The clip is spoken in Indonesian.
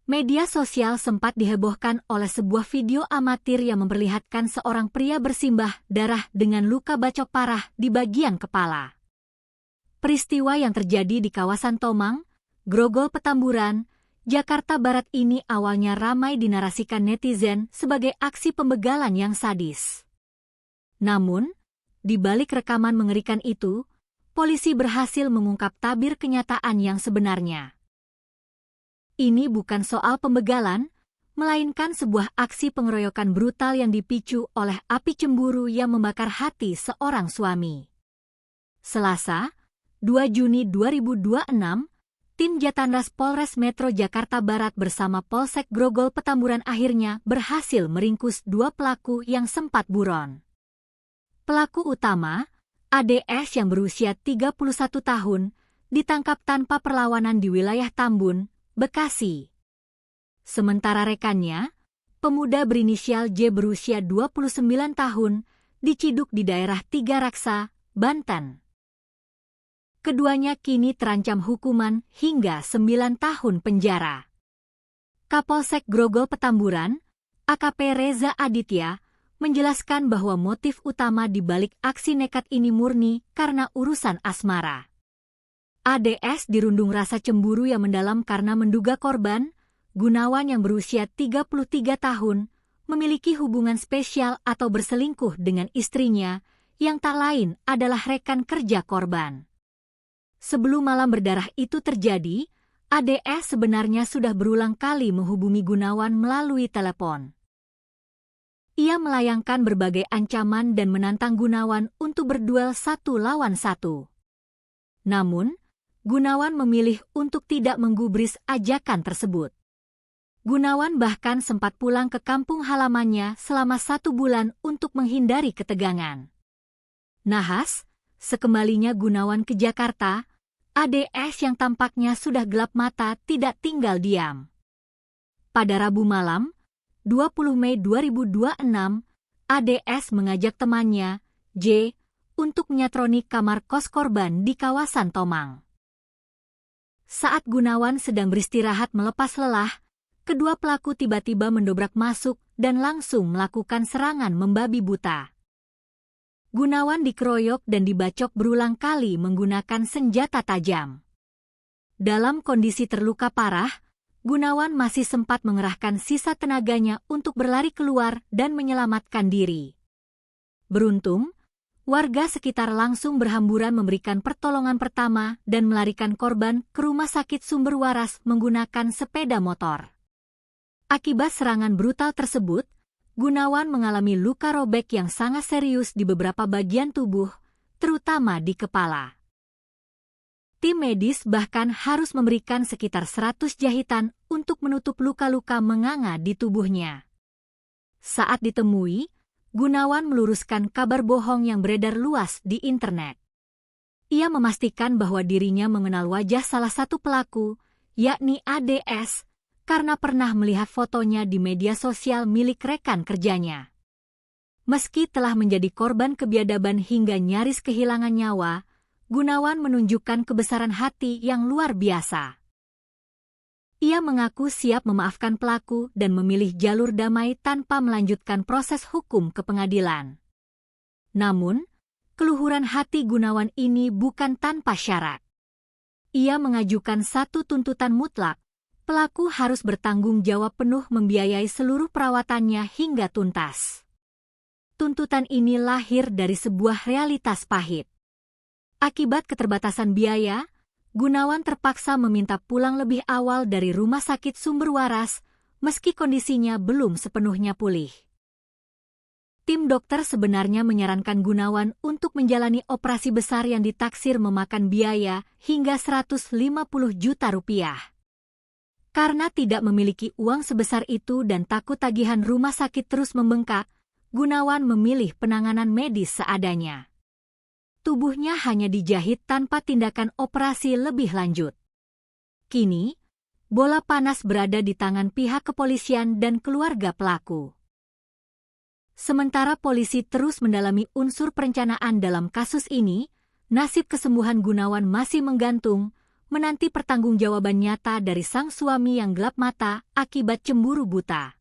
Media sosial sempat dihebohkan oleh sebuah video amatir yang memperlihatkan seorang pria bersimbah darah dengan luka bacok parah di bagian kepala. Peristiwa yang terjadi di kawasan Tomang, Grogol Petamburan, Jakarta Barat ini awalnya ramai dinarasikan netizen sebagai aksi pembegalan yang sadis. Namun, di balik rekaman mengerikan itu, polisi berhasil mengungkap tabir kenyataan yang sebenarnya. Ini bukan soal pembegalan, melainkan sebuah aksi pengeroyokan brutal yang dipicu oleh api cemburu yang membakar hati seorang suami. Selasa, 2 Juni 2026, tim Jatandras Polres Metro Jakarta Barat bersama Polsek Grogol Petamburan akhirnya berhasil meringkus 2 pelaku yang sempat buron. Pelaku utama, ADS yang berusia 31 tahun, ditangkap tanpa perlawanan di wilayah Tambun, Bekasi. Sementara rekannya, pemuda berinisial J berusia 29 tahun, diciduk di daerah Tiga Raksa, Banten. Keduanya kini terancam hukuman hingga 9 tahun penjara. Kapolsek Grogol Petamburan, AKP Reza Aditya, menjelaskan bahwa motif utama di balik aksi nekat ini murni karena urusan asmara. ADS dirundung rasa cemburu yang mendalam karena menduga korban, Gunawan yang berusia 33 tahun, memiliki hubungan spesial atau berselingkuh dengan istrinya, yang tak lain adalah rekan kerja korban. Sebelum malam berdarah itu terjadi, ADS sebenarnya sudah berulang kali menghubungi Gunawan melalui telepon. Ia melayangkan berbagai ancaman dan menantang Gunawan untuk berduel 1 lawan 1. Namun, Gunawan memilih untuk tidak menggubris ajakan tersebut. Gunawan bahkan sempat pulang ke kampung halamannya selama 1 bulan untuk menghindari ketegangan. Nahas, sekembalinya Gunawan ke Jakarta, ADS yang tampaknya sudah gelap mata tidak tinggal diam. Pada Rabu malam, 20 Mei 2026, ADS mengajak temannya, J, untuk menyatroni kamar kos korban di kawasan Tomang. Saat Gunawan sedang beristirahat melepas lelah, kedua pelaku tiba-tiba mendobrak masuk dan langsung melakukan serangan membabi buta. Gunawan dikeroyok dan dibacok berulang kali menggunakan senjata tajam. Dalam kondisi terluka parah, Gunawan masih sempat mengerahkan sisa tenaganya untuk berlari keluar dan menyelamatkan diri. Beruntung, warga sekitar langsung berhamburan memberikan pertolongan pertama dan melarikan korban ke rumah sakit Sumber Waras menggunakan sepeda motor. Akibat serangan brutal tersebut, Gunawan mengalami luka robek yang sangat serius di beberapa bagian tubuh, terutama di kepala. Tim medis bahkan harus memberikan sekitar 100 jahitan untuk menutup luka-luka menganga di tubuhnya. Saat ditemui, Gunawan meluruskan kabar bohong yang beredar luas di internet. Ia memastikan bahwa dirinya mengenal wajah salah satu pelaku, yakni ADS, karena pernah melihat fotonya di media sosial milik rekan kerjanya. Meski telah menjadi korban kebiadaban hingga nyaris kehilangan nyawa, Gunawan menunjukkan kebesaran hati yang luar biasa. Ia mengaku siap memaafkan pelaku dan memilih jalur damai tanpa melanjutkan proses hukum ke pengadilan. Namun, keluhuran hati Gunawan ini bukan tanpa syarat. Ia mengajukan satu tuntutan mutlak, pelaku harus bertanggung jawab penuh membiayai seluruh perawatannya hingga tuntas. Tuntutan ini lahir dari sebuah realitas pahit. Akibat keterbatasan biaya, Gunawan terpaksa meminta pulang lebih awal dari rumah sakit Sumber Waras, meski kondisinya belum sepenuhnya pulih. Tim dokter sebenarnya menyarankan Gunawan untuk menjalani operasi besar yang ditaksir memakan biaya hingga 150 juta rupiah. Karena tidak memiliki uang sebesar itu dan takut tagihan rumah sakit terus membengkak, Gunawan memilih penanganan medis seadanya. Tubuhnya hanya dijahit tanpa tindakan operasi lebih lanjut. Kini, bola panas berada di tangan pihak kepolisian dan keluarga pelaku. Sementara polisi terus mendalami unsur perencanaan dalam kasus ini, nasib kesembuhan Gunawan masih menggantung, menanti pertanggungjawaban nyata dari sang suami yang gelap mata akibat cemburu buta.